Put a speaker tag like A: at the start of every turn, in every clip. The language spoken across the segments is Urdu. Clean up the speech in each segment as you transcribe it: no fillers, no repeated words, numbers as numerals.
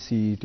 A: CET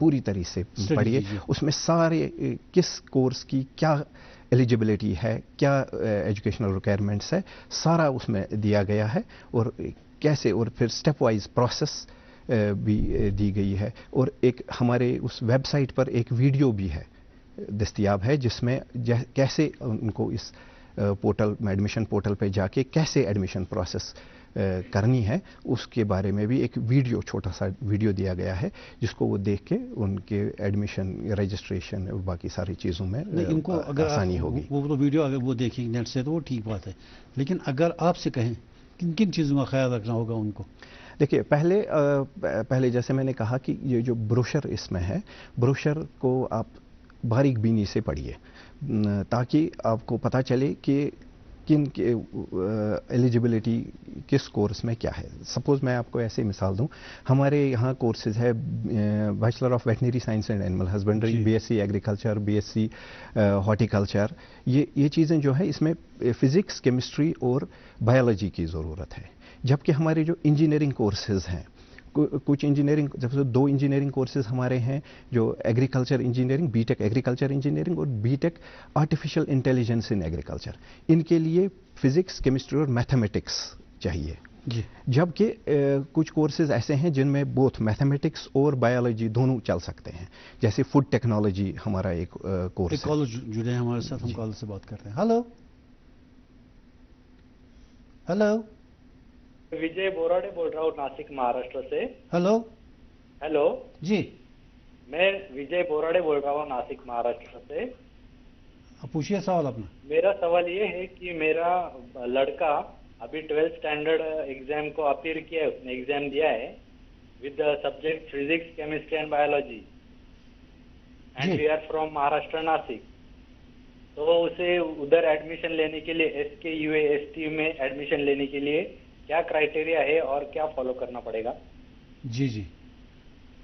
A: پوری طرح سے پڑھیے. اس میں سارے کس کورس کی کیا ایلیجبلٹی ہے, کیا ایجوکیشنل ریکوائرمنٹس ہے, سارا اس میں دیا گیا ہے, اور کیسے, اور پھر اسٹیپ وائز پروسیس بھی دی گئی ہے. اور ایک ہمارے اس ویب سائٹ پر ایک ویڈیو بھی ہے, دستیاب ہے, جس میں کیسے ان کو اس پورٹل میں, ایڈمیشن پورٹل پہ جا کے کیسے ایڈمیشن پروسیس کرنی ہے, اس کے بارے میں بھی ایک ویڈیو, چھوٹا سا ویڈیو دیا گیا ہے, جس کو وہ دیکھ کے ان کے ایڈمیشن, رجسٹریشن اور باقی ساری چیزوں میں
B: ان کو اگر
A: آسانی ہوگی.
B: وہ تو ویڈیو اگر وہ دیکھیں نیٹ سے تو وہ ٹھیک بات ہے, لیکن اگر آپ سے کہیں کن کن چیزوں کا خیال رکھنا ہوگا ان کو؟
A: دیکھیے, پہلے جیسے میں نے کہا کہ یہ جو بروشر اس میں ہے, بروشر کو آپ باریک بینی سے پڑھیے, تاکہ آپ کو پتہ چلے کہ کن کے ایلیجبلٹی کس کورس میں کیا ہے. سپوز میں آپ کو ایسے مثال دوں, ہمارے یہاں کورسز ہے bachelor of veterinary science and animal husbandry, B S C agriculture, B S C horticulture. یہ چیزیں جو ہے اس میں فزکس, کیمسٹری اور بایولوجی کی ضرورت ہے. جبکہ ہمارے جو انجینئرنگ کورسز ہیں, کچھ انجینئرنگ, جب سے 2 انجینئرنگ کورسز ہمارے ہیں, جو agriculture engineering, B Tech agriculture engineering اور B take artificial intelligence in agriculture. ان کے لیے فزکس, کیمسٹری اور میتھمیٹکس چاہیے. جبکہ کچھ کورسز ایسے ہیں جن میں بوتھ میتھمیٹکس اور بایولوجی دونوں چل سکتے ہیں, جیسے فوڈ ٹیکنالوجی ہمارا ایک کورس ہے.
B: کالر جڑے ہیں ہمارے ساتھ, ہم کالر سے بات کرتے ہیں. ہلو ہلو,
C: وجے بوراڈے بول رہا ہوں, ناسک مہاراشٹر سے.
B: ہلو
C: ہلو
B: جی,
C: میں وجے بوراڈے بول رہا ہوں ناسک مہاراشٹر سے.
B: پوچھیے سوال اپنا.
C: میرا سوال یہ ہے کہ میرا لڑکا ابھی 12th اسٹینڈرڈ ایگزام کو اپیئر کیا ہے, اس نے ایگزام دیا ہے with the subject physics, chemistry and biology, and we are from Maharashtra Nashik. تو اسے ادھر ایڈمیشن لینے کے لیے SKUA ST میں ایڈمیشن لینے کے لیے کیا کرائٹیریا ہے اور کیا فالو کرنا پڑے گا؟
B: جی جی,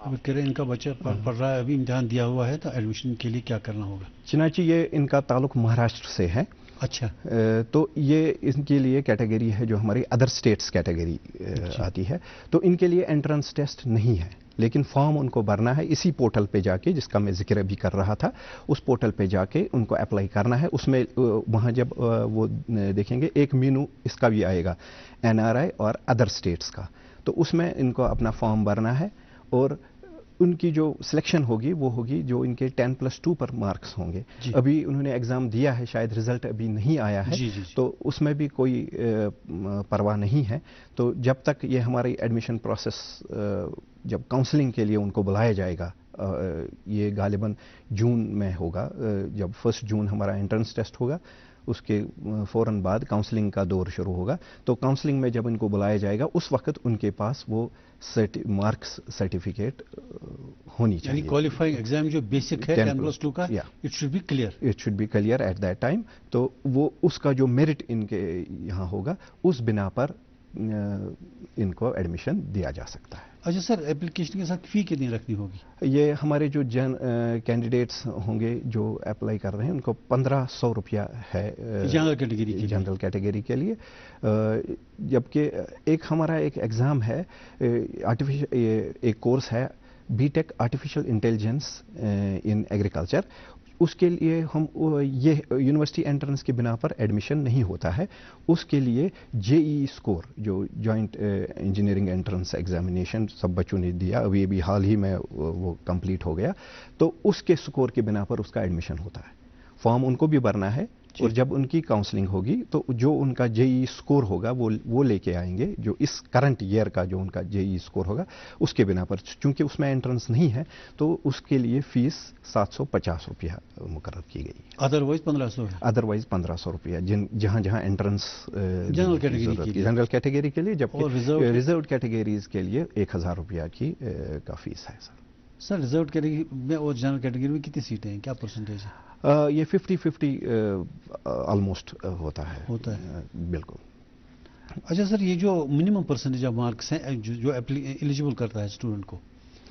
B: اب کریں ان کا بچہ پڑھ رہا ہے, ابھی امتحان دیا ہوا ہے, تو ایڈمیشن کے لیے کیا کرنا ہوگا؟
A: چنانچہ یہ ان کا تعلق مہاراشٹر سے ہے.
B: اچھا,
A: تو یہ ان کے لیے کیٹیگری ہے جو ہماری ادر اسٹیٹس کیٹیگری آتی ہے. تو ان کے لیے انٹرنس ٹیسٹ نہیں ہے, لیکن فارم ان کو بھرنا ہے اسی پورٹل پہ جا کے, جس کا میں ذکر ابھی کر رہا تھا. اس پورٹل پہ جا کے ان کو اپلائی کرنا ہے. اس میں وہاں جب وہ دیکھیں گے, ایک مینو اس کا بھی آئے گا, NRI اور ادر اسٹیٹس کا. تو اس میں ان کو اپنا فارم بھرنا ہے, اور ان کی جو سلیکشن ہوگی وہ ہوگی جو ان کے 10+2 پر مارکس ہوں گے. ابھی انہوں نے ایگزام دیا ہے, شاید رزلٹ ابھی نہیں آیا ہے, تو اس میں بھی کوئی پرواہ نہیں ہے. تو جب تک یہ ہماری ایڈمیشن پروسیس, جب کاؤنسلنگ کے لیے ان کو بلایا جائے گا, یہ غالباً جون میں ہوگا, جب 1 جون ہمارا انٹرنس ٹیسٹ ہوگا, اس کے فوراً بعد کاؤنسلنگ کا دور شروع ہوگا. تو کاؤنسلنگ میں جب ان کو بلایا جائے گا, اس وقت ان کے پاس وہ مارکس سرٹیفکیٹ ہونی چاہیے.
B: یعنی کوالیفائنگ ایگزام جو بیسک ہے 10+2 کا, it should be clear.
A: It should be clear at that time. تو وہ اس کا جو میرٹ ان کے یہاں ہوگا, اس بنا پر ان کو ایڈمیشن دیا جا سکتا ہے.
B: اچھا سر, اپلیکیشن کے ساتھ فی کتنی رکھنی ہوگی؟
A: یہ ہمارے جو کینڈیڈیٹس ہوں گے جو اپلائی کر رہے ہیں, ان کو 1500 روپیہ ہے جنرل کیٹیگری کے لیے. جبکہ ایک ایگزام ہے, ایک کورس ہے B take artificial intelligence in agriculture. اس کے لیے یہ یونیورسٹی انٹرنس کے بنا پر ایڈمیشن نہیں ہوتا ہے. اس کے لیے JEE اسکور, جو جوائنٹ انجینئرنگ انٹرنس ایگزامینیشن سب بچوں نے دیا, ابھی حال ہی میں وہ کمپلیٹ ہو گیا, تو اس کے اسکور کے بنا پر اس کا ایڈمیشن ہوتا ہے. فارم ان کو بھی بھرنا ہے, اور جب ان کی کاؤنسلنگ ہوگی تو جو ان کا JEE اسکور ہوگا وہ لے کے آئیں گے, جو اس کرنٹ ایئر کا جو ان کا JEE اسکور ہوگا, اس کے بنا پر. چونکہ اس میں انٹرنس نہیں ہے, تو اس کے لیے فیس 750 روپیہ مقرر کی گئی.
B: ادروائز 1500 ہے.
A: ادروائز 1500 روپیہ جہاں انٹرنس
B: جنرل
A: کیٹیگری کے لیے, جبکہ ریزرو کیٹیگریز کے لیے 1000 روپیہ کی کا فیس ہے.
B: سر ریزرو کیٹیگری میں اور جنرل کیٹیگری میں کتنی سیٹیں ہیں, کیا پرسنٹیج ہے؟
A: یہ 50-50 آلموسٹ ہوتا ہے. بالکل.
B: اچھا سر, یہ جو منیمم پرسنٹیج آف مارکس ہیں جو ایلیجیبل کرتا ہے اسٹوڈنٹ کو,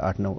A: 8-9,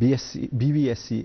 A: BVSC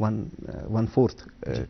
A: 1/4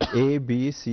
A: A, B, C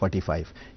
A: 45।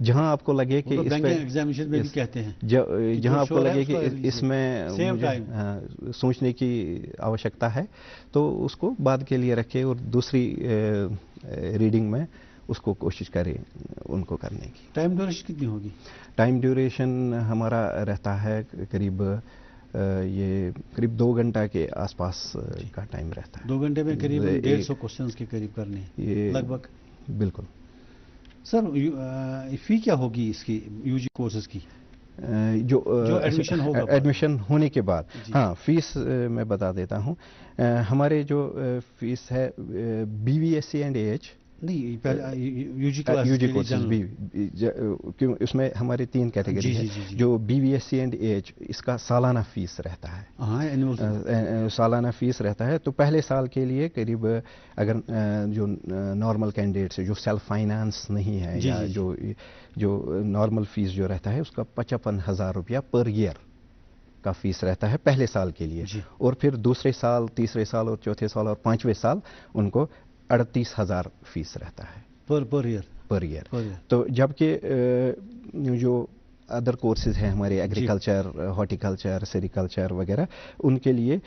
A: جہاں آپ کو لگے کہ اس پہ
B: ایگزامینیشن میں بھی کہتے ہیں
A: جہاں آپ کو لگے کہ اس میں سوچنے کی آوشکتا ہے تو اس کو بعد کے لیے رکھے اور دوسری ریڈنگ میں اس کو کوشش کرے ان کو کرنے کی.
B: ٹائم ڈیوریشن کتنی ہوگی؟
A: ٹائم ڈیوریشن ہمارا رہتا ہے قریب 2 گھنٹہ کے آس پاس کا ٹائم رہتا ہے.
B: 2 گھنٹے میں قریب 150 کوشچنز کے قریب کرنے ہیں لگ بھگ.
A: بالکل.
B: سر فی کیا ہوگی اس کی یو جی کورسز کی
A: جو
B: ایڈمیشن ہوگا
A: ایڈمیشن ہونے کے بعد؟ ہاں فیس میں بتا دیتا ہوں. ہمارے جو فیس ہے B V S C and A H
B: نہیں یو جی
A: کورسز بھی کیوں اس میں ہمارے 3 کیٹیگری ہیں. جو B V S C and A H اس کا سالانہ فیس رہتا ہے. سالانہ فیس رہتا ہے. تو پہلے سال کے لیے قریب اگر جو نارمل کینڈیڈیٹس جو سیلف فائنانس نہیں ہے یا جو نارمل فیس جو رہتا ہے اس کا 55,000 روپیہ پر ایئر کا فیس رہتا ہے پہلے سال کے لیے. اور پھر دوسرے سال، تیسرے سال اور چوتھے سال اور 5ویں سال ان کو 38,000 فیس رہتا ہے پر ایئر. تو جبکہ جو ادر کورسز ہیں ہمارے ایگریکلچر، ہارٹیکلچر، سیریکلچر وغیرہ ان کے لیے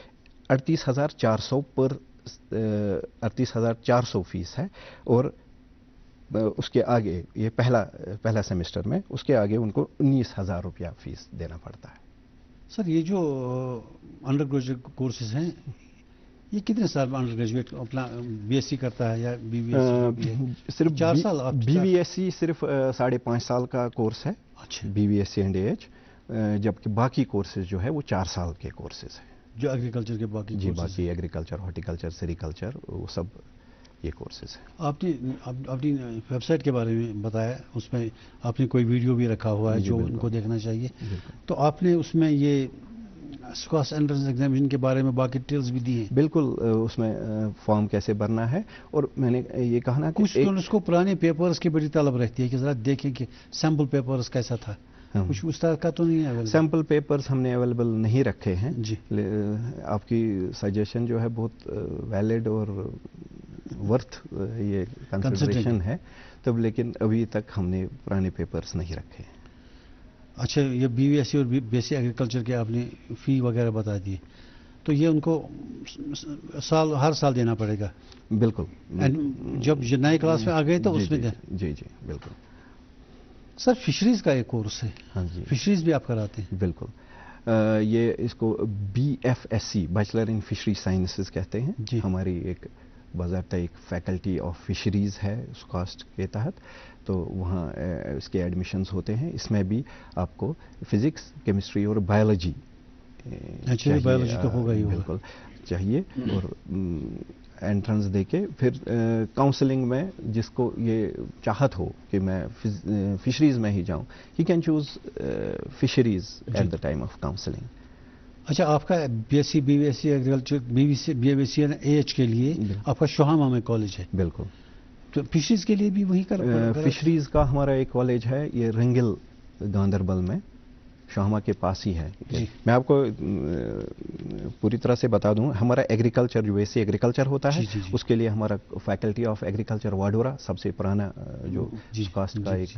A: 38,400 فیس ہے. اور اس کے آگے یہ پہلا سیمسٹر میں اس کے آگے ان کو 19,000 روپیہ فیس دینا پڑتا ہے.
B: سر یہ جو انڈر گریجویٹ کورسز ہیں یہ کتنے سال میں انڈر گریجویٹ اپنا بی ایس سی کرتا ہے یا بی وی ایس سی؟
A: صرف
B: 4 سال.
A: بی وی ایس سی صرف 5.5 سال کا کورس ہے. B V S C and A H. جبکہ باقی کورسز جو ہے وہ 4 سال کے کورسز ہیں
B: جو ایگریکلچر کے باقی
A: باقی ایگریکلچر، ہارٹیکلچر، سیریکلچر وہ سب یہ کورسز ہیں.
B: آپ نے اپنی ویب سائٹ کے بارے میں بتایا، اس میں آپ نے کوئی ویڈیو بھی رکھا ہوا ہے جو ان کو دیکھنا چاہیے. تو آپ نے اس میں یہ اسکواش انٹرنس ایگزامینیشن کے بارے میں باقی ڈیٹیلز بھی دی ہیں؟
A: بالکل. اس میں فارم کیسے بھرنا ہے اور میں نے یہ کہا نا
B: کچھ اس کو پرانے پیپرز کی بڑی طلب رہتی ہے کہ ذرا دیکھیں کہ سیمپل پیپرز کیسا تھا. کچھ اس طرح کا تو نہیں ہے؟
A: سیمپل پیپرز ہم نے اویلیبل نہیں رکھے ہیں.
B: جی.
A: آپ کی سجیشن جو ہے بہت ویلڈ اور ورتھ یہ کنسیڈریشن ہے تب، لیکن ابھی تک ہم نے پرانے پیپرز نہیں رکھے.
B: اچھا، یہ بی وی ایس سی اور بی ایس سی ایگریکلچر کے آپ نے فی وغیرہ بتا دیے، تو یہ ان کو ہر سال دینا پڑے گا؟
A: بالکل.
B: جب نئے کلاس میں آ گئے تو اس میں
A: جی بالکل.
B: سر فشریز کا ایک کورس ہے.
A: ہاں جی.
B: فشریز بھی آپ کراتے ہیں؟
A: بالکل. یہ اس کو B F S C bachelor in fishery sciences کہتے ہیں. ہماری ایک باضابطہ ایک فیکلٹی آف فشریز ہے اس کاسٹ کے تحت، تو وہاں اس کے ایڈمیشنز ہوتے ہیں. اس میں بھی آپ کو فزکس، کیمسٹری اور بایولوجی
B: بایولوجی تو ہوگا ہی
A: بالکل چاہیے. اور انٹرنس دے کے پھر کاؤنسلنگ میں جس کو یہ چاہت ہو کہ میں فشریز میں ہی جاؤں، he can choose fisheries at the time of counselling.
B: اچھا، آپ کا B S C, B V S C agriculture, B V S C A H کے لیے آپ کا شوہامہ میں کالج ہے؟
A: بالکل.
B: تو فشریز کے لیے بھی وہی
A: فشریز کا ہمارا ایک کالج ہے، یہ رنگل گاندربل میں شوہامہ کے پاس ہی ہے. میں آپ کو پوری طرح سے بتا دوں، ہمارا ایگریکلچر جو ویسی ایگریکلچر ہوتا ہے اس کے لیے ہمارا فیکلٹی آف ایگریکلچر واڈورا سب سے پرانا جو کاسٹ کا ایک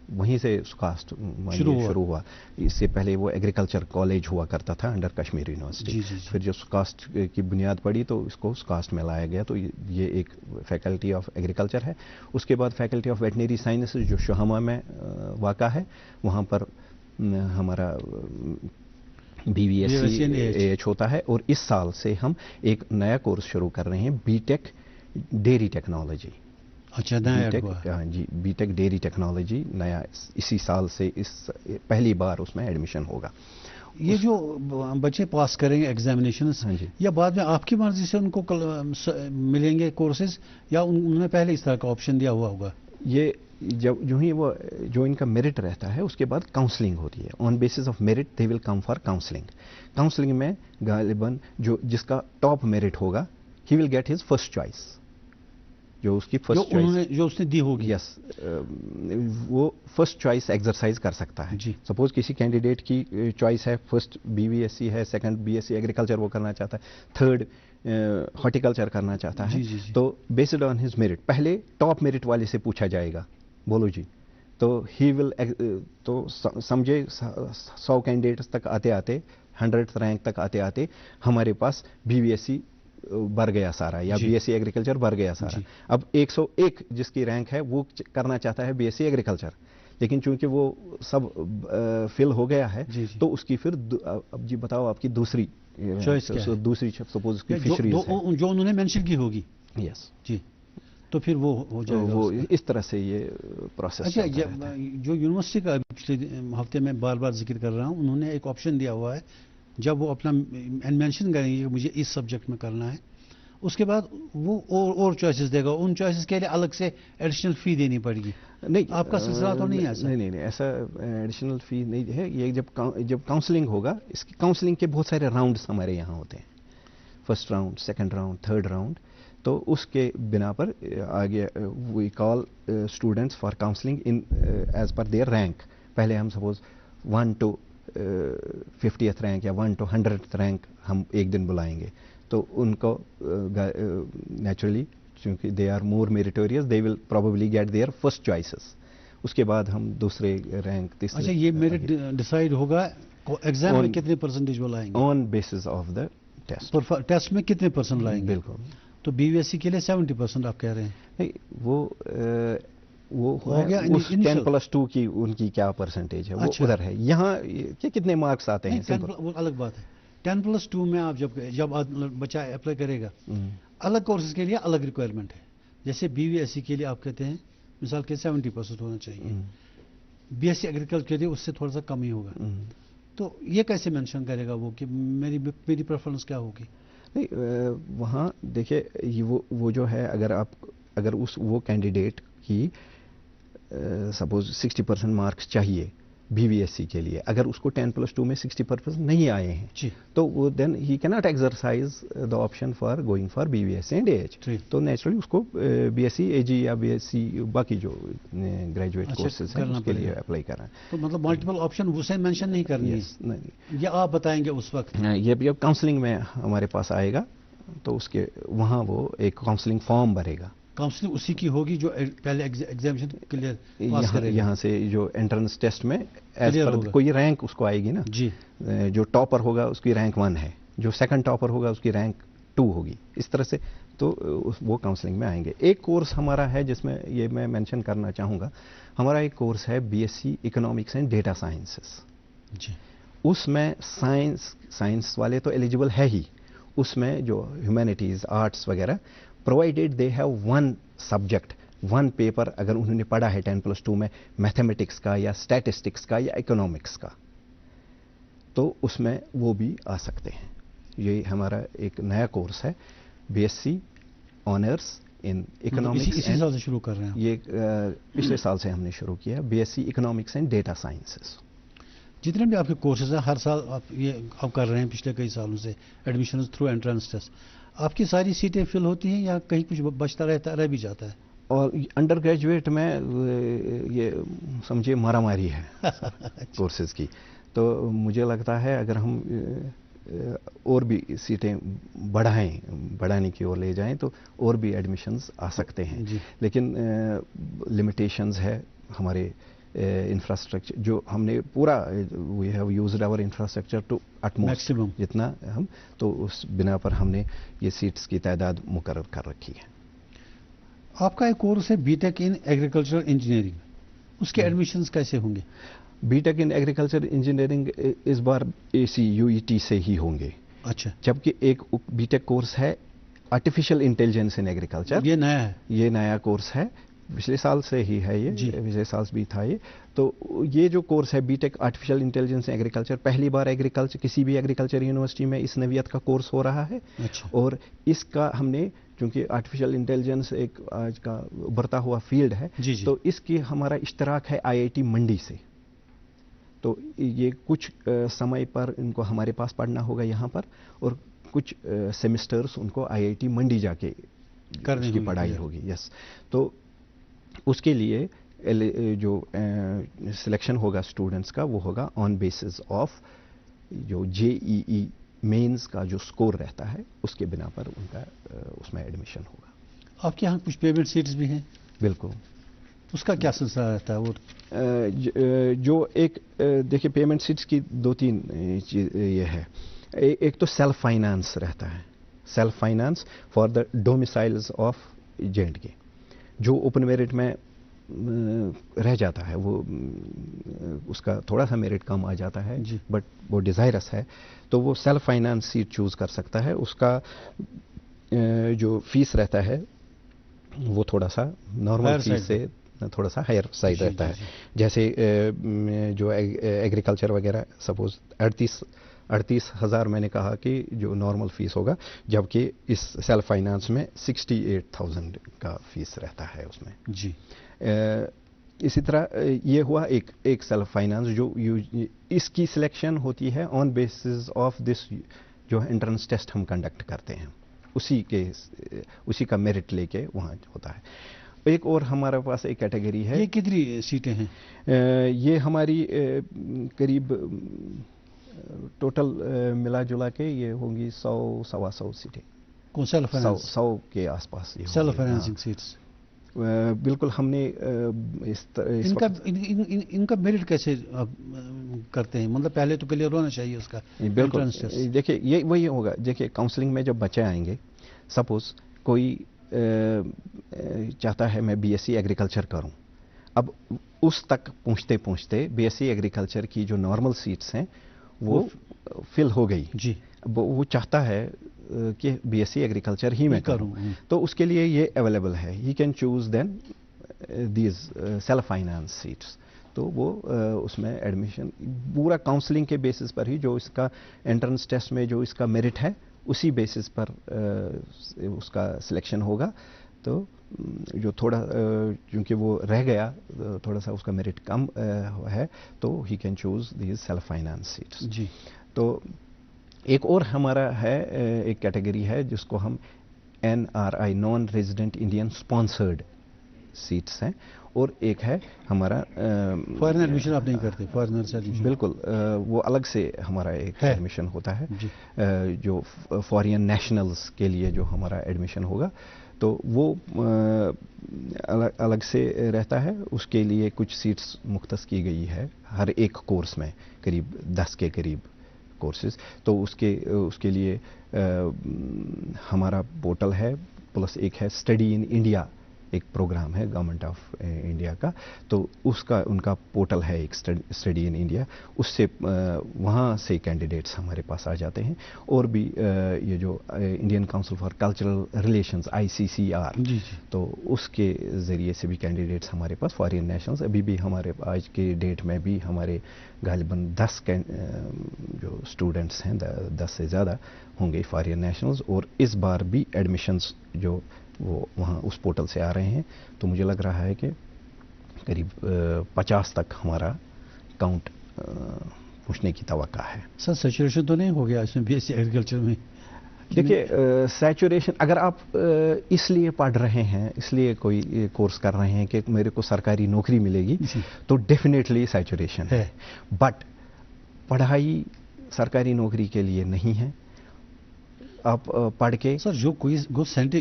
A: وہیں سے کاسٹ شروع ہوا. اس سے پہلے وہ ایگریکلچر کالج ہوا کرتا تھا انڈر کشمیر یونیورسٹی. پھر جو کاسٹ کی بنیاد پڑی تو اس کو کاسٹ میں لایا گیا. تو یہ ایک فیکلٹی آف ایگریکلچر ہے. اس کے بعد فیکلٹی آف ویٹنری سائنسز جو شوہامہ میں واقع ہے، وہاں پر ہمارا B V S C A H ہوتا ہے. اور اس سال سے ہم ایک نیا کورس شروع کر رہے ہیں، بی ٹیک ڈیری ٹیکنالوجی.
B: اچھا،
A: جی بی ٹیک ڈیری ٹیکنالوجی نیا اسی سال سے پہلی بار اس میں ایڈمیشن ہوگا.
B: یہ جو بچے پاس کریں گے ایگزامینیشنز، یا بعد میں آپ کی مرضی سے ان کو ملیں گے کورسز، یا انہوں نے پہلے اس طرح کا آپشن دیا ہوا ہوگا؟
A: یہ جو ہی وہ جو ان کا میرٹ رہتا ہے اس کے بعد کاؤنسلنگ ہوتی ہے. On basis of merit they will come for counselling. Counselling میں غالباً جس کا ٹاپ میرٹ ہوگا he will get his first choice. جو اس کی فرسٹ چوائس
B: جو اس نے دی ہوگی،
A: یس، وہ فرسٹ چوائس ایکسرسائز کر سکتا ہے. سپوز کسی کینڈیڈیٹ کی چوائس ہے first B V S C ہے، second B S C agriculture وہ کرنا چاہتا ہے، تھرڈ ہارٹیکلچر کرنا چاہتا ہے. تو بیسڈ آن ہز میرٹ پہلے ٹاپ میرٹ والے سے پوچھا جائے گا، بولو جی تو ہی ول تو سمجھے 100 کینڈیڈیٹس تک آتے آتے 100th رینک تک آتے آتے ہمارے پاس بی بی ایس سی بھر گیا سارا, یا بی ایس سی ایگریکلچر بھر گیا سارا. اب 101 جس کی رینک ہے وہ کرنا چاہتا ہے بی ایس سی ایگریکلچر, لیکن چونکہ وہ سب فل ہو گیا ہے تو اس کی پھر اب جی بتاؤ آپ کی دوسری سپوز کی فشریز ہے
B: جو انہوں نے مینشن کی ہوگی.
A: یس
B: جی, تو پھر وہ ہو جائے گا.
A: وہ اس طرح سے یہ پروسیس.
B: اچھا, جو یونیورسٹی کا پچھلے ہفتے میں بار بار ذکر کر رہا ہوں, انہوں نے ایک آپشن دیا ہوا ہے, جب وہ اپنا مینشن کریں گے کہ مجھے اس سبجیکٹ میں کرنا ہے, اس کے بعد وہ اور چوائسز دے گا. ان چوائسز کے لیے الگ سے ایڈیشنل فی دینی پڑے گی. نہیں, آپ کا سلسلہ تو نہیں ہے ایسا؟
A: نہیں, ایسا ایڈیشنل فی نہیں ہے. یہ جب کاؤنسلنگ ہوگا, اس کی کاؤنسلنگ کے بہت سارے راؤنڈس ہمارے یہاں ہوتے ہیں, first round, second round, third round. تو اس کے بنا پر آگے we call students for counselling in as per their rank. پہلے ہم سپوز 1 to 50th رینک یا 1 to 100th رینک ہم ایک دن بلائیں گے, تو ان کو نیچرلی چونکہ they are more meritorious, they will probably get their first choices. اس کے بعد ہم دوسرے رینک, تیسرے.
B: اچھا, یہ میرٹ ڈیسائیڈ ہوگا ایگزام میں کتنے پرسنٹیج وہ لائیں گے؟
A: آن basis of the test.
B: Test میں کتنے پرسنٹ لائیں گے؟
A: بالکل.
B: تو بی وی ایس سی کے لیے 70% آپ کہہ رہے ہیں.
A: نہیں, وہ ہو گیا 10+2 کی ان کی کیا پرسنٹیج ہے, وہ ادھر ہے. یہاں کتنے مارکس آتے ہیں,
B: وہ الگ بات ہے. 10+2 میں آپ جب بچہ اپلائی کرے گا, الگ کورسز کے لیے الگ ریکوائرمنٹ ہے. جیسے بی وی ایس سی کے لیے آپ کہتے ہیں مثال کے 70% ہونا چاہیے, بی ایس سی ایگریکلچر کے لیے اس سے تھوڑا سا کم ہی ہوگا. تو یہ کیسے مینشن کرے گا وہ کہ میری پریفرنس کیا ہوگی؟
A: نہیں, وہاں دیکھیے وہ جو ہے, اگر وہ کینڈیڈیٹ کی سپوز 60% مارکس چاہیے بی وی ایس سی کے لیے, اگر اس کو 10+2 میں 60% نہیں آئے ہیں تو وہ then he cannot exercise the option for going for B V S C and A H. تو نیچرلی اس کو بی ایس سی اے جی یا بی ایس سی باقی جو گریجویٹ کورسز ہیں اس کے لیے اپلائی کریں.
B: تو مطلب ملٹیپل آپشن اسے مینشن نہیں کرنی ہے, یا آپ بتائیں گے اس وقت؟
A: یہ بھی اب کاؤنسلنگ میں ہمارے پاس آئے گا تو اس کے وہاں وہ ایک کاؤنسلنگ فارم بھرے گا.
B: کاؤنسلنگ اسی کی ہوگی جو پہلے ایگزامشن کلیئر پاس کرے گا.
A: یہاں سے جو انٹرنس ٹیسٹ میں ایز پر کوئی رینک اس کو آئے گی نا.
B: جی,
A: جو ٹاپر ہوگا اس کی رینک 1 ہے, جو سیکنڈ ٹاپر ہوگا اس کی رینک 2 ہوگی, اس طرح سے. تو وہ کاؤنسلنگ میں آئیں گے. ایک کورس ہمارا ہے جس میں یہ میں مینشن کرنا چاہوں گا, ہمارا ایک کورس ہے B S C economics and data sciences.
B: جی,
A: اس میں سائنس والے تو ایلیجیبل ہے ہی, اس میں جو ہیومینٹیز, آرٹس وغیرہ, provided they have 1 subject, 1 paper اگر انہوں نے پڑھا ہے 10+2 میں میتھمیٹکس کا یا اسٹیٹسٹکس کا یا اکنامکس کا, تو اس میں وہ بھی آ سکتے ہیں. یہ ہمارا ایک نیا کورس ہے, B S C honours in economics.
B: اسی سال سے شروع کر رہے ہیں؟
A: یہ پچھلے سال سے ہم نے شروع کیا, B S C economics and data sciences.
B: جتنے بھی آپ کے کورسز ہیں ہر سال آپ کر رہے ہیں پچھلے کئی سالوں سے ایڈمیشنز تھرو انٹرنس ٹیسٹ, آپ کی ساری سیٹیں فل ہوتی ہیں یا کہیں کچھ بچتا رہ بھی جاتا ہے؟
A: اور انڈر گریجویٹ میں یہ سمجھے مارا ماری ہے کورسز کی. تو مجھے لگتا ہے اگر ہم اور بھی سیٹیں بڑھانے کی اور لے جائیں تو اور بھی ایڈمیشنز آ سکتے ہیں. لیکن لمیٹیشنز ہے ہمارے انفراسٹرکچر, جو ہم نے پورا we have used our infrastructure to utmost جتنا ہم, تو اس بنا پر ہم نے یہ سیٹس کی تعداد مقرر کر رکھی ہے.
B: آپ کا ایک کورس ہے B Tech in agricultural engineering, اس کے ایڈمیشنز کیسے ہوں گے؟
A: B Tech in agriculture engineering اس بار A C U E T سے ہی ہوں گے.
B: اچھا,
A: جبکہ ایک بی ٹیک کورس ہے آرٹیفیشل انٹیلیجنس ان ایگریکلچر,
B: یہ نیا ہے.
A: یہ نیا کورس ہے, پچھلے سال سے ہی ہے یہ, پچھلے سال بھی تھا یہ. تو یہ جو کورس ہے بی ٹیک آرٹیفیشل انٹیلیجنس ایگریکلچر, پہلی بار ایگریکلچر کسی بھی ایگریکلچر یونیورسٹی میں اس نوعیت کا کورس ہو رہا ہے. اور اس کا ہم نے, کیونکہ آرٹیفیشل انٹیلیجنس ایک آج کا ابھرتا ہوا فیلڈ ہے, تو اس کی ہمارا اشتراک ہے آئی آئی ٹی منڈی سے. تو یہ کچھ سمے پر ان کو ہمارے پاس پڑھنا ہوگا یہاں پر, اور کچھ سیمسٹرز ان کو آئی آئی ٹی منڈی جا کے اس کی پڑھائی ہوگی. یس, تو اس کے لیے جو سلیکشن ہوگا اسٹوڈنٹس کا وہ ہوگا آن بیسس آف جو جے ای ای مینز کا جو سکور رہتا ہے, اس کے بنا پر ان کا اس میں ایڈمیشن ہوگا.
B: آپ کے یہاں کچھ پیمنٹ سیٹس بھی ہیں؟
A: بالکل.
B: اس کا کیا سلسلہ رہتا ہے؟ وہ
A: جو ایک دیکھیے پیمنٹ سیٹس کی دو تین چیز یہ ہے. ایک تو سیلف فائنانس رہتا ہے، self finance for the domiciles of JNK. جو اوپن میرٹ میں رہ جاتا ہے وہ اس کا تھوڑا سا میرٹ کم آ جاتا ہے بٹ وہ ڈیزائرس ہے تو وہ سیلف فائنانس سیٹ چوز کر سکتا ہے. اس کا جو فیس رہتا ہے وہ تھوڑا سا نارمل فیس سے تھوڑا سا ہائر سائڈ رہتا ہے. جیسے جو ایگریکلچر وغیرہ سپوز 38,000 میں نے کہا کہ جو نارمل فیس ہوگا، جبکہ اس سیلف فائنانس میں 68,000 کا فیس رہتا ہے اس میں.
B: جی
A: اسی طرح یہ ہوا ایک سیلف فائنانس جو اس کی سلیکشن ہوتی ہے آن بیسس آف دس جو انٹرنس ٹیسٹ ہم کنڈکٹ کرتے ہیں، اسی کا میرٹ لے کے وہاں ہوتا ہے. ایک اور ہمارے پاس ایک کیٹیگری ہے.
B: یہ کتنی سیٹیں ہیں؟
A: یہ ہماری قریب ٹوٹل ملا جلا کے یہ ہوں گی 100-125 سیٹیں.
B: کون سیلف فائنانس؟
A: 100 کے آس پاس
B: سیلف فائنانسنگ سیٹس.
A: بالکل. ہم نے
B: ان کا میرٹ کیسے کرتے ہیں؟ مطلب پہلے تو کلیئر ہونا چاہیے اس کا.
A: بالکل. دیکھیے یہ وہی ہوگا. دیکھیے کاؤنسلنگ میں جب بچے آئیں گے، سپوز کوئی چاہتا ہے میں BSc ایگریکلچر کروں، اب اس تک پہنچتے پہنچتے BSc ایگریکلچر کی جو نارمل سیٹس ہیں وہ فل ہو گئی.
B: جی
A: وہ چاہتا ہے کہ BSc ایگریکلچر ہی میں کروں، تو اس کے لیے یہ اویلیبل ہے. He can choose then these self finance seats. تو وہ اس میں ایڈمیشن پورا کاؤنسلنگ کے بیسس پر ہی، جو اس کا انٹرنس ٹیسٹ میں جو اس کا میرٹ ہے اسی بیسس پر اس کا سلیکشن ہوگا. تو جو تھوڑا کیونکہ وہ رہ گیا تھوڑا سا اس کا میرٹ کم ہے تو he can choose these self finance seats.
B: جی.
A: تو ایک اور ہمارا ہے ایک کیٹیگری ہے جس کو ہم NRI non resident Indian sponsored seats ہیں، اور ایک ہے ہمارا
B: فارن ایڈمیشن. آپ نہیں کرتے فارنر سے ایڈمیشن؟
A: بالکل. وہ الگ سے ہمارا ایک ایڈمیشن ہوتا ہے. جو فارین نیشنلز کے لیے جو ہمارا ایڈمیشن ہوگا تو وہ الگ سے رہتا ہے. اس کے لیے کچھ سیٹس مختص کی گئی ہے ہر ایک کورس میں، قریب 10 کے قریب کورسز. تو اس کے لیے ہمارا پورٹل ہے، پلس ایک ہے اسٹڈی ان انڈیا، ایک پروگرام ہے گورنمنٹ آف انڈیا کا. تو ان کا پورٹل ہے ایک اسٹڈی ان انڈیا. اس سے وہاں سے کینڈیڈیٹس ہمارے پاس آ جاتے ہیں. اور بھی یہ جو Indian council for cultural relations ICCR، تو اس کے ذریعے سے بھی کینڈیڈیٹس ہمارے پاس فارین نیشنلز. ابھی بھی ہمارے آج کے ڈیٹ میں بھی ہمارے غالباً 10 جو اسٹوڈنٹس ہیں 10 سے زیادہ ہوں گے فارین نیشنلز. اور اس بار بھی ایڈمیشنز جو وہ وہاں اس پورٹل سے آ رہے ہیں. تو مجھے لگ رہا ہے کہ قریب 50 تک ہمارا کاؤنٹ پہنچنے کی توقع ہے.
B: سر سیچوریشن تو نہیں ہو گیا اس میں BSc ایگریکلچر میں؟
A: دیکھیے سیچوریشن اگر آپ اس لیے پڑھ رہے ہیں، اس لیے کوئی کورس کر رہے ہیں کہ میرے کو سرکاری نوکری ملے گی، تو ڈیفینیٹلی سیچوریشن ہے. بٹ پڑھائی سرکاری نوکری کے لیے نہیں ہے. آپ پڑھ کے
B: سر جو کوئی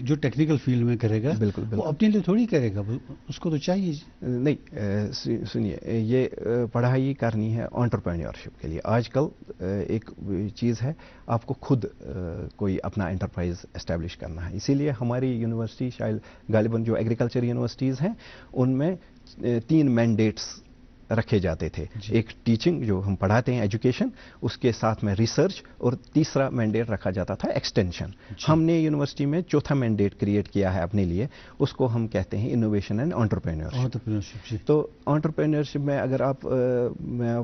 B: جو ٹیکنیکل فیلڈ میں کرے گا
A: بالکل
B: وہ اپنے لیے تھوڑی کرے گا، اس کو تو چاہیے.
A: نہیں سنیے، یہ پڑھائی کرنی ہے انٹرپرینیورشپ کے لیے. آج کل ایک چیز ہے آپ کو خود کوئی اپنا انٹرپرائز اسٹیبلش کرنا ہے. اسی لیے ہماری یونیورسٹی شاید غالباً جو ایگریکلچر یونیورسٹیز ہیں ان میں 3 مینڈیٹس رکھے جاتے تھے. ایک ٹیچنگ جو ہم پڑھاتے ہیں ایجوکیشن، اس کے ساتھ میں ریسرچ، اور تیسرا مینڈیٹ رکھا جاتا تھا ایکسٹینشن. ہم نے یونیورسٹی میں چوتھا مینڈیٹ کریٹ کیا ہے اپنے لیے، اس کو ہم کہتے ہیں انوویشن اینڈ انٹرپرینیورشپ. تو انٹرپرینیورشپ میں اگر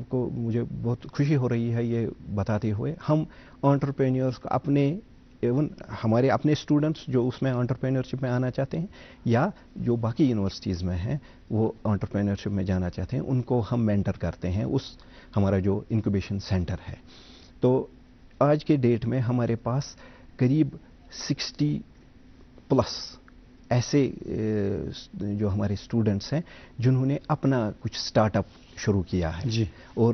A: مجھے بہت خوشی ہو رہی ہے یہ بتاتے ہوئے، ہم انٹرپرینیورس کو ایون ہمارے اپنے اسٹوڈنٹس جو اس میں انٹرپرینیورشپ میں آنا چاہتے ہیں یا جو باقی یونیورسٹیز میں ہیں وہ انٹرپرینیورشپ میں جانا چاہتے ہیں، ان کو ہم مینٹر کرتے ہیں. ہمارا جو انکوبیشن سینٹر ہے. تو آج کے ڈیٹ میں ہمارے پاس قریب 60+ ایسے جو ہمارے اسٹوڈنٹس ہیں جنہوں نے اپنا کچھ اسٹارٹ اپ شروع کیا ہے. اور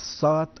A: 7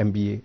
A: MBA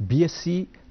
A: BSc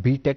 A: BTech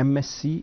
A: MSc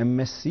A: MSc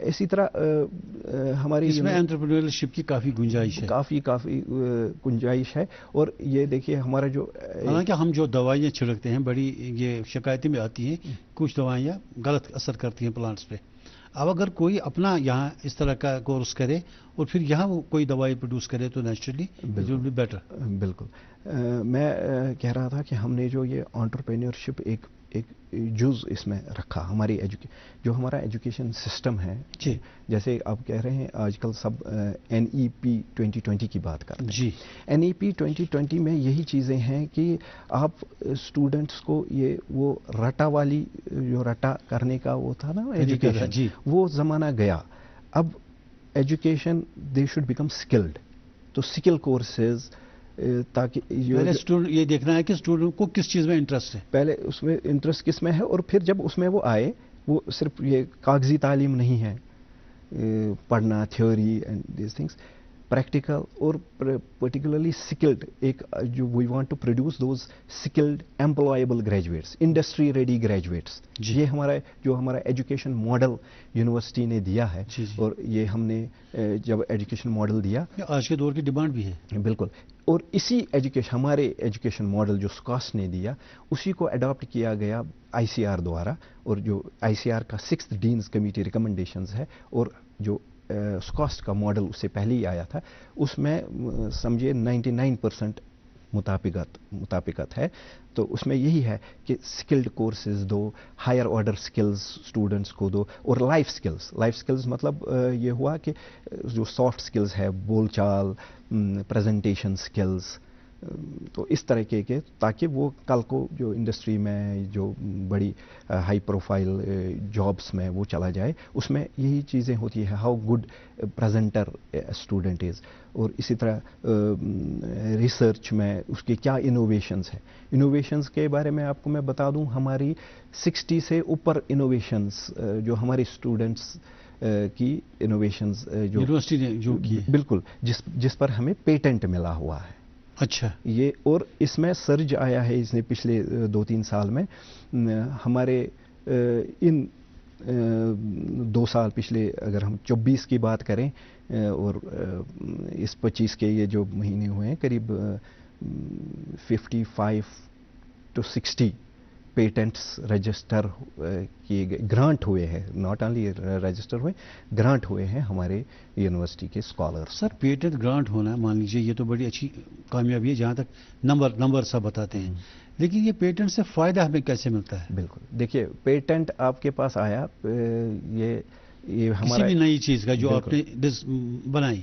A: اسی طرح ہماری
B: اس میں انٹرپرینیورشپ کی کافی گنجائش ہے،
A: کافی گنجائش ہے. اور یہ دیکھیے ہمارا جو
B: حالانکہ ہم جو دوائیاں چھڑکتے ہیں بڑی یہ شکایتیں میں آتی ہیں، کچھ دوائیاں غلط اثر کرتی ہیں پلانٹس پہ. اب اگر کوئی اپنا یہاں اس طرح کا کورس کرے اور پھر یہاں وہ کوئی دوائی پروڈیوس کرے تو naturally it will be better.
A: بالکل. میں کہہ رہا تھا کہ ہم نے جو یہ انٹرپرینیورشپ ایک جز اس میں رکھا ہماری جو ہمارا ایجوکیشن سسٹم ہے.
B: جی.
A: جیسے آپ کہہ رہے ہیں آج کل سب NEP 2020 کی بات کرتے ہیں.
B: جی.
A: NEP 2020 میں یہی چیزیں ہیں کہ آپ اسٹوڈنٹس کو وہ رٹا والی جو رٹا کرنے کا وہ تھا نا ایجوکیشن،
B: جی.
A: وہ زمانہ گیا. اب education they should become skilled. تو اسکل کورسز تاکہ
B: پہلے اسٹوڈنٹ یہ دیکھنا ہے کہ اسٹوڈنٹ کو کس چیز میں انٹرسٹ ہے،
A: پہلے اس میں انٹرسٹ کس میں ہے، اور پھر جب اس میں وہ آئے وہ صرف یہ کاغذی تعلیم نہیں ہے پڑھنا، theory and these things, practical اور پرٹیکولرلی سکلڈ. ایک جو we want to produce those skilled employable graduates, industry ready graduates. یہ ہمارا ایجوکیشن ماڈل یونیورسٹی نے دیا ہے. اور یہ ہم نے جب ایجوکیشن ماڈل دیا،
B: آج کے دور کی ڈیمانڈ بھی ہے.
A: بالکل. اور اسی ہمارے ایجوکیشن ماڈل جو سکاسٹ نے دیا، اسی کو اڈاپٹ کیا گیا ICR دوارا. اور جو ICR کا 6th ڈینز کمیٹی ریکمنڈیشنز ہے، اور جو سکاسٹ کا ماڈل اس سے پہلے ہی آیا تھا، اس میں سمجھے 99% مطابقت ہے. تو اس میں یہی ہے کہ اسکلڈ کورسز دو، ہائر آرڈر اسکلز اسٹوڈنٹس کو دو، اور لائف سکلز مطلب یہ ہوا کہ جو سافٹ سکلز ہے، بول چال، پریزنٹیشن سکلز، تو اس طرح کے تاکہ وہ کل کو جو انڈسٹری میں جو بڑی ہائی پروفائل جابس میں وہ چلا جائے. اس میں یہی چیزیں ہوتی ہیں، how good presenter student is. اور اسی طرح ریسرچ میں اس کے کیا انوویشنز ہیں. انوویشنز کے بارے میں آپ کو میں بتا دوں، ہماری 60 سے اوپر انوویشنز جو ہمارے اسٹوڈنٹس کی انوویشنز جو
B: یونیورسٹی نے جو کی،
A: بالکل، جس پر ہمیں پیٹنٹ ملا ہوا ہے.
B: اچھا.
A: یہ اور اس میں سرج آیا ہے اس نے پچھلے 2-3 سال میں. ہمارے ان 2 سال پچھلے، اگر ہم 24 کی بات کریں اور اس 25 کے یہ جو مہینے ہوئے ہیں، قریب 55 to 60 پیٹنٹس رجسٹر کیے گئے، گرانٹ ہوئے ہیں، ناٹ اونلی رجسٹر ہوئے، گرانٹ ہوئے ہیں ہمارے یونیورسٹی کے اسکالر.
B: سر پیٹنٹ گرانٹ ہونا مان لیجیے یہ تو بڑی اچھی کامیابی ہے جہاں تک نمبر سب بتاتے ہیں، لیکن یہ پیٹنٹ سے فائدہ ہمیں کیسے ملتا ہے؟
A: بالکل. دیکھیے پیٹنٹ آپ کے پاس آیا، یہ ہمارا
B: کسی بھی نئی چیز کا جو آپ نے بنائی.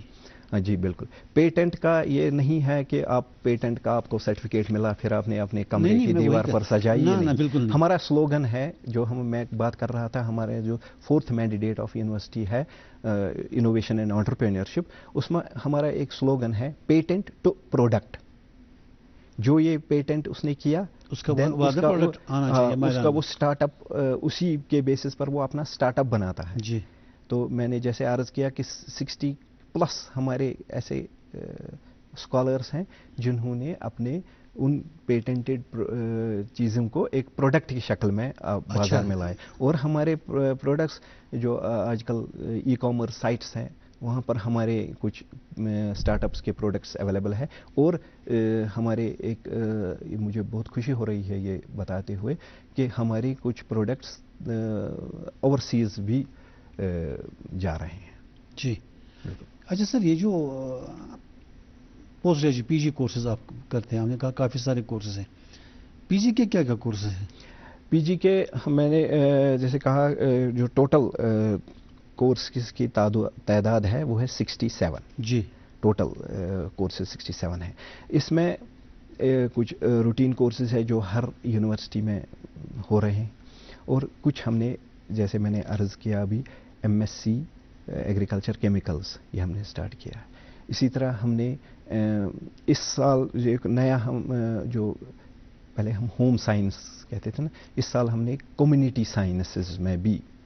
A: ہاں جی بالکل. پیٹنٹ کا یہ نہیں ہے کہ پیٹنٹ کا آپ کو سرٹیفکیٹ ملا پھر آپ نے اپنے کمرے کی دیوار پر سجائی.
B: بالکل.
A: ہمارا سلوگن ہے جو میں بات کر رہا تھا، ہمارے جو 4th مینڈیٹ آف یونیورسٹی ہے انوویشن اینڈ انٹرپرینیورشپ، اس میں ہمارا ایک سلوگن ہے پیٹنٹ ٹو پروڈکٹ. جو یہ پیٹنٹ اس نے کیا
B: اس کا وہ
A: سٹارٹ اپ، اسی کے بیسس پر وہ اپنا سٹارٹ اپ بناتا ہے.
B: جی.
A: تو میں نے جیسے عرض کیا کہ 60+ ہمارے ایسے اسکالرس ہیں جنہوں نے اپنے ان پیٹنٹڈ چیزوں کو ایک پروڈکٹ کی شکل میں بازار میں لائے. اور ہمارے پروڈکٹس جو آج کل ای کامرس سائٹس ہیں، وہاں پر ہمارے کچھ اسٹارٹ اپس کے پروڈکٹس اویلیبل ہیں. اور ہمارے ایک مجھے بہت خوشی ہو رہی ہے یہ بتاتے ہوئے کہ ہماری کچھ پروڈکٹس اوورسیز بھی جا رہے ہیں.
B: جی. اچھا سر، یہ جو پوسٹ گریجویٹ PG کورسز آپ کرتے ہیں، ہم نے کہا کافی سارے کورسز ہیں، PG کے کیا کیا کورسز ہیں؟
A: PG کے میں نے جیسے کہا جو ٹوٹل کورس کی تعداد ہے وہ ہے 67.
B: جی.
A: ٹوٹل کورسز 67 ہیں. اس میں کچھ روٹین کورسز ہے جو ہر یونیورسٹی میں ہو رہے ہیں، اور کچھ ہم نے جیسے میں نے عرض کیا ابھی MSc ایگریکلچر کیمیکلز یہ ہم نے سٹارٹ کیا. اسی طرح ہم نے اس سال ایک نیا جو پہلے ہم ہوم سائنس کہتے تھے نا، اس سال ہم نے کمیونٹی سائنسز میں بھی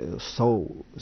A: 100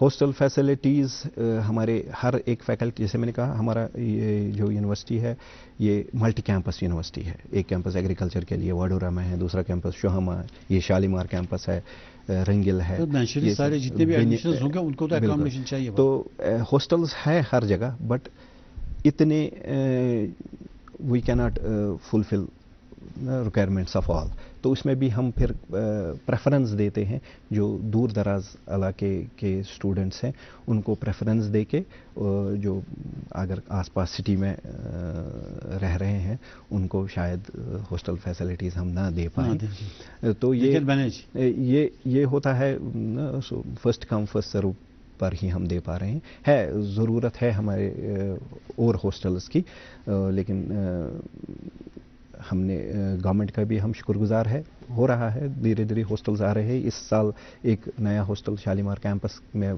A: ہاسٹل فیسلٹیز ہمارے ہر ایک فیکلٹی، جیسے میں نے کہا ہمارا یہ جو یونیورسٹی ہے یہ ملٹی کیمپس یونیورسٹی ہے. ایک کیمپس ایگریکلچر کے لیے وڈورہ میں ہے، دوسرا کیمپس شوہما، یہ شالیمار کیمپس ہے، رنگل ہے.
B: سارے جتنے بھی ایڈمیشنز ہوں گے ان کو تو اکاموڈیشن چاہیے.
A: تو ہاسٹلز ہیں ہر جگہ، بٹ اتنے وی کی not fulfil requirements of all. تو اس میں بھی ہم پھر پریفرنس دیتے ہیں جو دور دراز علاقے کے اسٹوڈنٹس ہیں ان کو پریفرنس دے کے، جو اگر آس پاس سٹی میں رہ رہے ہیں ان کو شاید ہاسٹل فیسلٹیز ہم نہ دے پائیں. تو یہ ہوتا ہے فرسٹ کم فرسٹ سرو پر ہی ہم دے پا رہے ہیں. ہے ضرورت ہے ہمارے اور ہاسٹلس کی، لیکن ہم نے گورنمنٹ کا بھی ہم شکر گزار ہے، ہو رہا ہے دھیرے دھیرے ہاسٹلز آ رہے ہیں. اس سال ایک نیا ہاسٹل شالیمار کیمپس میں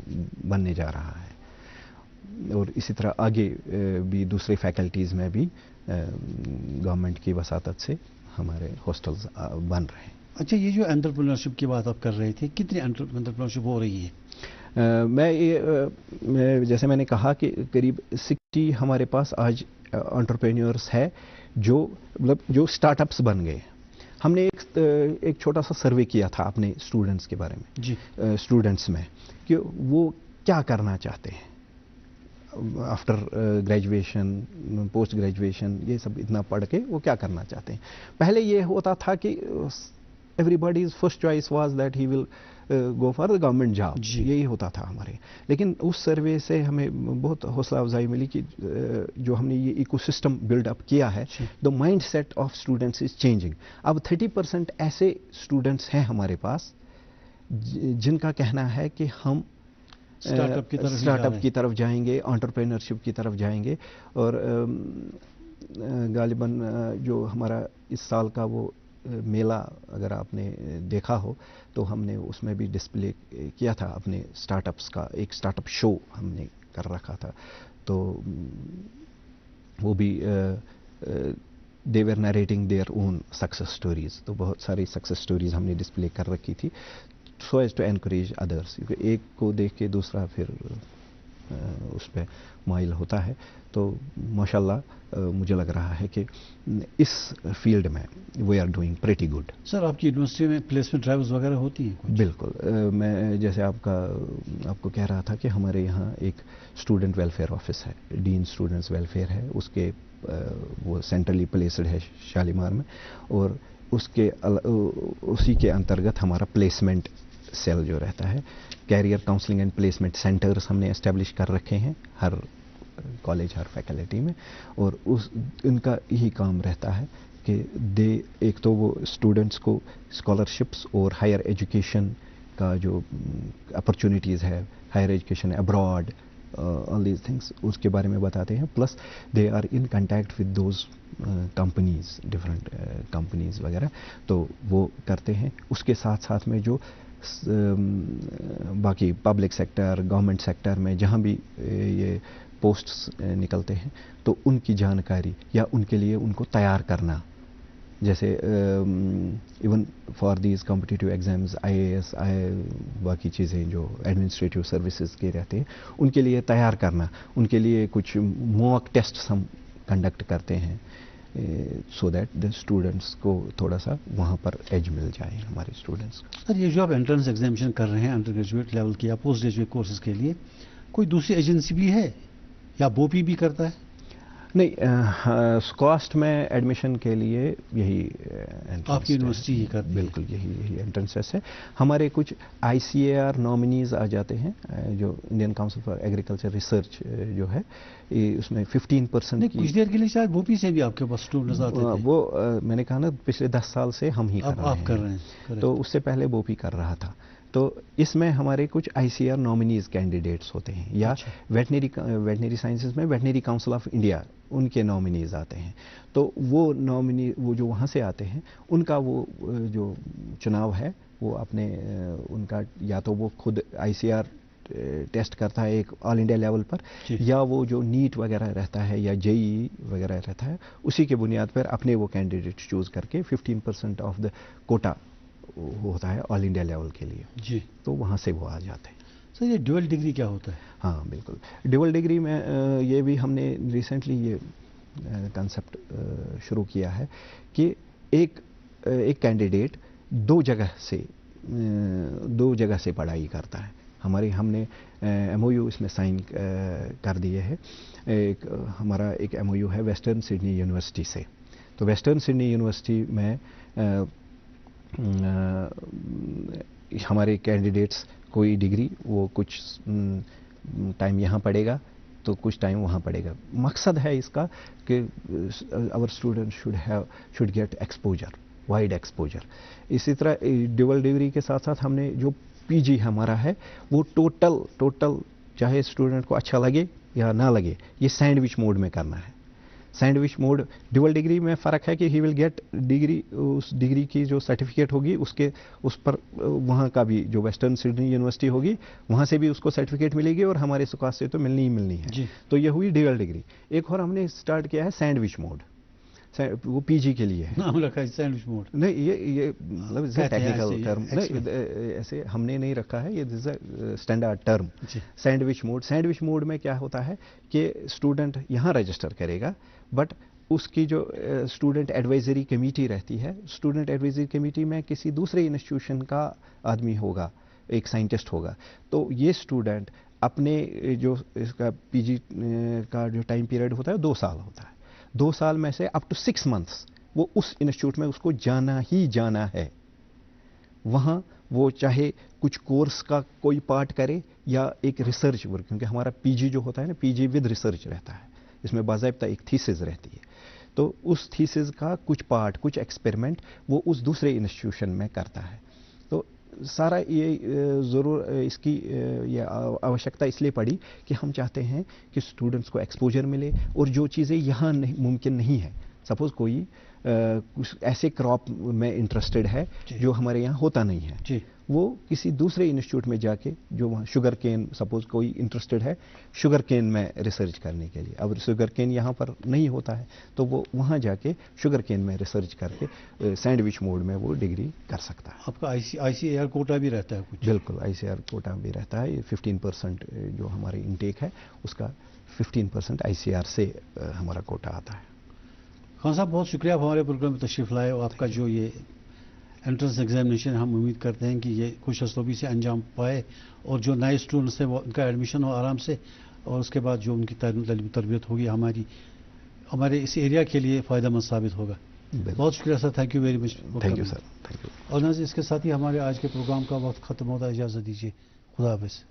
A: بننے جا رہا ہے، اور اسی طرح آگے بھی دوسری فیکلٹیز میں بھی گورنمنٹ کی وساطت سے ہمارے ہاسٹلز بن رہے ہیں.
B: اچھا، یہ جو انٹرپرینورشپ کی بات آپ کر رہے تھے، کتنی انٹرپرینورشپ ہو رہی ہے؟
A: جیسے میں نے کہا کہ قریب 60 ہمارے پاس آج انٹرپرینیورس ہے جو مطلب جو اسٹارٹ اپس بن گئے. ہم نے ایک چھوٹا سا سروے کیا تھا اپنے اسٹوڈنٹس کے بارے میں، جی اسٹوڈنٹس میں، کہ وہ کیا کرنا چاہتے ہیں آفٹر گریجویشن، پوسٹ گریجویشن، یہ سب اتنا پڑھ کے وہ کیا کرنا چاہتے ہیں. پہلے یہ ہوتا تھا کہ every bodies first choice was that he will go for the government job, یہی ہوتا تھا ہمارے. لیکن اس سروے سے ہمیں بہت حوصلہ افزائی ملی کہ جو ہم نے یہ ایکو سسٹم بلڈ اپ کیا ہے، the mindset of students is changing. اب 30% ایسے اسٹوڈنٹس ہیں ہمارے پاس جن کا کہنا ہے کہ ہم اسٹارٹ اپ کی طرف جائیں گے، انٹرپرینورشپ کی طرف جائیں گے. اور غالباً جو ہمارا اس سال کا وہ میلہ اگر آپ نے دیکھا ہو تو ہم نے اس میں بھی ڈسپلے کیا تھا اپنے اسٹارٹ اپس کا، ایک اسٹارٹ اپ شو ہم نے کر رکھا تھا. تو وہ بھی they were narrating their own success stories. تو بہت ساری سکسیس اسٹوریز ہم نے ڈسپلے کر رکھی تھی، سو ایز ٹو انکریج ادرس، کیونکہ ایک کو دیکھ کے دوسرا پھر اس پہ مائل ہوتا ہے. تو ماشاءاللہ مجھے لگ رہا ہے کہ اس فیلڈ میں we are doing pretty good.
B: Sir, آپ کی یونیورسٹی میں پلیسمنٹ ڈرائیوز وغیرہ ہوتی ہیں؟
A: بالکل. میں جیسے آپ کو کہہ رہا تھا کہ ہمارے یہاں ایک اسٹوڈنٹ ویلفیئر آفس ہے، ڈین اسٹوڈنٹس ویلفیئر ہے، اس کے وہ سینٹرلی پلیسڈ ہے شالیمار میں، اور اسی کے انترگت ہمارا پلیسمنٹ سیل جو رہتا ہے، career counselling and placement centres ہم نے اسٹیبلش کر رکھے ہیں ہر کالج، ہر فیکلٹی میں. اور ان کا یہی کام رہتا ہے کہ ایک تو وہ اسٹوڈنٹس کو اسکالرشپس اور ہائر ایجوکیشن کا جو اپرچونیٹیز ہے، higher education abroad, all these things اس کے بارے میں بتاتے ہیں. Plus they are in contact with those companies, different companies وغیرہ، تو وہ کرتے ہیں. اس کے ساتھ ساتھ میں جو باقی پبلک سیکٹر، گورنمنٹ سیکٹر میں جہاں بھی یہ پوسٹس نکلتے ہیں تو ان کی جانکاری یا ان کے لیے ان کو تیار کرنا، جیسے even for these competitive exams, I A S, باقی چیزیں جو ایڈمنسٹریٹو سروسز کے رہتے ہیں ان کے لیے تیار کرنا، ان کے لیے کچھ موک ٹیسٹس ہم کنڈکٹ کرتے ہیں، سو دیٹ دا اسٹوڈنٹس کو تھوڑا سا وہاں پر ایج مل جائے ہمارے اسٹوڈنٹس کو.
B: سر، یہ جو آپ انٹرنس ایگزامینشن کر رہے ہیں انڈر گریجویٹ لیول کی یا پوسٹ گریجویٹ کورسز کے لیے، کوئی دوسری ایجنسی بھی ہے یا بوپی بھی کرتا ہے؟
A: نہیں، کاسٹ میں ایڈمیشن کے لیے یہی
B: آپ کی یونیورسٹی ہی کرتی ہے؟
A: بالکل یہی انٹرنس ہے. ہمارے کچھ آئی سی اے آر نامنیز آ جاتے ہیں، جو Indian council for agriculture research جو ہے، اس میں 15%
B: کچھ دیر کے لیے شاید بوپی سے بھی آپ کے پاس اسٹوڈنٹس آتے تھے.
A: وہ میں نے کہا نا پچھلے 10 سال سے ہم ہی کر رہے ہیں، تو اس سے پہلے بوپی کر رہا تھا. تو اس میں ہمارے کچھ آئی سی آر نامنیز کینڈیڈیٹس ہوتے ہیں، یا ویٹنری سائنسز میں ویٹنری کاؤنسل آف انڈیا ان کے نامنیز آتے ہیں. تو وہ نامنی وہ جو وہاں سے آتے ہیں ان کا وہ جو چناؤ ہے وہ اپنے ان کا یا تو وہ خود آئی سی آر ٹیسٹ کرتا ہے ایک آل انڈیا لیول پر، یا وہ جو نیٹ وغیرہ رہتا ہے یا جے ای وغیرہ رہتا ہے اسی کے بنیاد پر اپنے وہ کینڈیڈیٹ چوز کر کے 15% آف دا کوٹا ہوتا ہے آل انڈیا لیول کے لیے،
B: جی،
A: تو وہاں سے وہ آ جاتے ہیں.
B: سر یہ ڈویل ڈگری کیا ہوتا ہے؟
A: ہاں بالکل، ڈویل ڈگری میں یہ بھی ہم نے ریسنٹلی یہ کنسیپٹ شروع کیا ہے کہ ایک کینڈیڈیٹ دو جگہ سے پڑھائی کرتا ہے. ہم نے ایم او یو اس میں سائن کر دیے ہے. ہمارا ایک ایم او یو ہے ویسٹرن سڈنی یونیورسٹی سے. تو ویسٹرن سڈنی یونیورسٹی میں ہمارے کینڈیڈیٹس کوئی ڈگری وہ کچھ ٹائم یہاں پڑھے گا تو کچھ ٹائم وہاں پڑھے گا. مقصد ہے اس کا کہ our students should get exposure, wide exposure. اسی طرح ڈیول ڈگری کے ساتھ ساتھ ہم نے جو پی جی ہمارا ہے وہ ٹوٹل چاہے اسٹوڈنٹ کو اچھا لگے یا نہ لگے یہ سینڈوچ موڈ میں کرنا ہے. سینڈوچ موڈ ڈیول ڈگری میں فرق ہے کہ ہی ول گیٹ ڈگری، اس ڈگری کی جو سرٹیفکیٹ ہوگی اس پر وہاں کا بھی جو ویسٹرن سڈنی یونیورسٹی ہوگی وہاں سے بھی اس کو سرٹیفکیٹ ملے گی اور ہمارے سکاس سے تو ملنی ہی ملنی ہے. تو یہ ہوئی ڈیول ڈگری. ایک اور ہم نے اسٹارٹ کیا ہے سینڈوچ موڈ، وہ پی جی کے لیے ہے.
B: نام رکھا ہے سینڈوچ موڈ.
A: نہیں یہ مطلب ٹیکنیکل ٹرم ایسے ہم نے نہیں رکھا ہے، یہ اسٹینڈرڈ ٹرم. سینڈوچ موڈ میں کیا ہوتا ہے کہ اسٹوڈنٹ یہاں رجسٹر کرے گا بٹ اس کی جو اسٹوڈنٹ ایڈوائزری کمیٹی رہتی ہے، اسٹوڈنٹ ایڈوائزری کمیٹی میں کسی دوسرے انسٹیٹیوشن کا آدمی ہوگا، ایک سائنٹسٹ ہوگا. تو یہ اسٹوڈنٹ اپنے جو اس کا پی جی کا جو ٹائم پیریڈ ہوتا ہے 2 سال ہوتا ہے. 2 سال میں سے اپ ٹو 6 months وہ اس انسٹیٹیوٹ میں اس کو جانا ہی جانا ہے. وہاں وہ چاہے کچھ کورس کا کوئی پارٹ کرے یا ایک ریسرچ ورک، کیونکہ ہمارا پی جی جو ہوتا ہے نا پی جی ود ریسرچ رہتا ہے، اس میں باضابطہ ایک تھیسز رہتی ہے. تو اس تھیسز کا کچھ پارٹ کچھ ایکسپیریمنٹ وہ اس دوسرے انسٹیٹیوشن میں کرتا ہے. تو سارا یہ ضرور اس کی یہ آوشکتا اس لیے پڑی کہ ہم چاہتے ہیں کہ اسٹوڈنٹس کو ایکسپوجر ملے اور جو چیزیں یہاں ممکن نہیں ہے. سپوز کوئی ایسے کراپ میں انٹرسٹڈ ہے جو ہمارے یہاں ہوتا نہیں ہے، وہ کسی دوسرے انسٹیٹیوٹ میں جا کے جو وہاں شوگر کین، سپوز کوئی انٹرسٹڈ ہے شوگر کین میں ریسرچ کرنے کے لیے، اب شوگر کین یہاں پر نہیں ہوتا ہے تو وہ وہاں جا کے شوگر کین میں ریسرچ کر کے سینڈوچ موڈ میں وہ ڈگری کر سکتا ہے.
B: آپ کا آئی سی اے آر کوٹا بھی رہتا ہے کچھ؟
A: بالکل آئی سی اے آر کوٹا بھی رہتا ہے. 15% جو ہماری انٹیک ہے اس کا 15% آئی سی آر سے ہمارا کوٹا آتا ہے.
B: خان صاحب بہت شکریہ آپ ہمارے پروگرام میں تشریف لائے، اور آپ کا جو یہ انٹرنس ایگزامینیشن ہم امید کرتے ہیں کہ یہ خوش اسلوبی سے انجام پائے اور جو نئے اسٹوڈنٹس ہیں وہ ان کا ایڈمیشن ہو آرام سے، اور اس کے بعد جو ان کی تعلیم تربیت ہوگی ہمارے اس ایریا کے لیے فائدہ مند ثابت ہوگا. بہت شکریہ sir, thank you very much.
A: Thank you sir, thank you.
B: اور ناظرین اس کے ساتھ ہی ہمارے آج کے پروگرام کا وقت ختم ہوتا ہے. اجازت دیجیے، خدا حافظ.